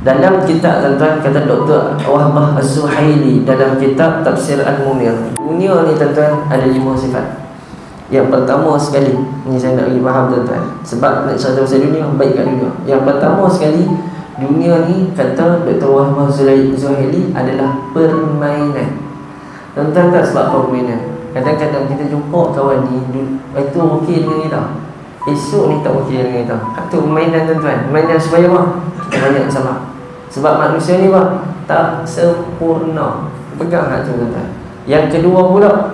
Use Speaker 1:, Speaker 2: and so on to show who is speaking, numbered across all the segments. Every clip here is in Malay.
Speaker 1: Dalam kitab tuan-tuan, kata Dr. Wahbah Az-Zuhaili dalam kitab Tafsir Al-Munir, dunia ni tuan-tuan ada 5 sifat. Yang pertama sekali, ni saya nak bagi faham tuan-tuan, sebab nak cerita pasal dunia, baik kat dunia. Yang pertama sekali, dunia ni kata Dr. Wahbah Az-Zuhaili adalah permainan. Tuan-tuan tak sebab permainan. Kadang-kadang kita jumpa kawan ni, itu okey dengan kita, esok ni tak okey dengan kita. Itu permainan tuan-tuan. Permainan supaya apa? Kita banyak sabar. Sebab manusia ni apa? Tak sempurna. Pegang hati tuan-tuan. Yang kedua pula,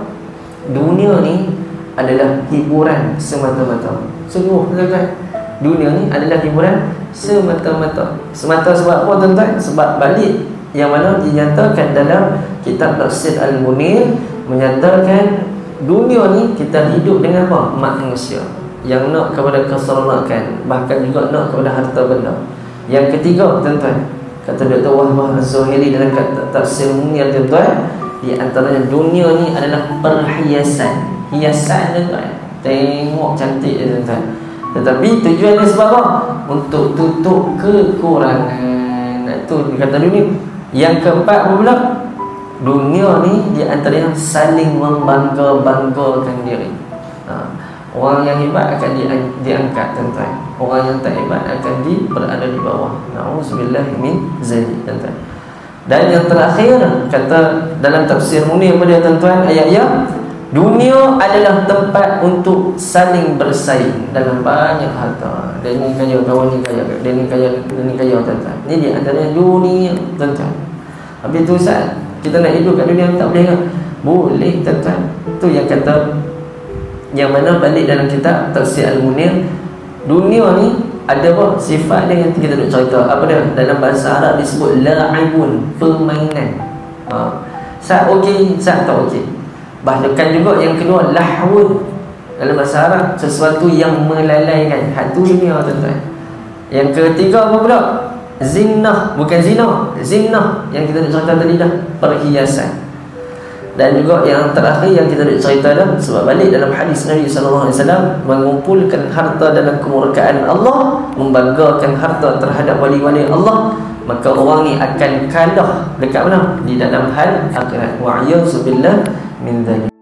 Speaker 1: dunia ni adalah hiburan semata-mata. Sungguh tuan-tuan, dunia ni adalah hiburan semata-mata. Semata sebab apa tuan-tuan? Sebab balik yang mana dinyatakan dalam kitab Tafsir Al-Munir, menyatakan dunia ni kita hidup dengan apa? Manusia yang nak kepada keseronokan, bahkan juga nak kepada harta benda. Yang ketiga tuan-tuan, kata Dr. Wahbah Az-Zuhaili dalam Tafsir Munir tuan-tuan, di antaranya dunia ni adalah perhiasan. Hiasan tuan-tuan, tengok cantik tuan-tuan, tetapi tujuannya sebab apa? Untuk tutup kekurangan. Itu kata dunia. Yang keempat pula, dunia ni di antaranya saling membangga-banggakan diri. Orang yang hebat akan diangkat tuan-tuan, orang yang tak hebat akan berada di bawah. Na'udzubillahi min zalik tuan-tuan. Dan yang terakhir, kata dalam Tafsir Munir pada tuan-tuan, ayat-ayat, dunia adalah tempat untuk saling bersaing dalam banyak harta. Dia ni kaya, kawan ni kaya, dia ni kaya tuan-tuan. Ini di antaranya dunia tuan-tuan. Habis tu Ustaz, kita nak hidup kat dunia tak boleh ke? Boleh tuan-tuan. Itu yang kata, yang mana balik dalam kitab Tafsir Al-Munir, dunia ni ada apa? Sifat dia yang kita nak cerita. Apa dia? Dalam bahasa Arab disebut la'ibun, permainan. Sat okey, sat tak okey. Bahkan juga yang kedua, lahwun. Dalam bahasa Arab, sesuatu yang melalaikan. Hatu dunia tuan-tuan. Yang ketiga apa pula? Zinnah, bukan zina, zinnah yang kita nak cerita tadi dah, perhiasan. Dan juga yang terakhir yang kita nak cerita dah, sebab balik dalam hadis Nabi SAW, mengumpulkan harta dalam kemurkaan Allah, membanggakan harta terhadap wali-wali Allah, maka orang ni akan kalah dekat mana? Di dalam hal akhirat. Wa'iyyazubillah min dzalik.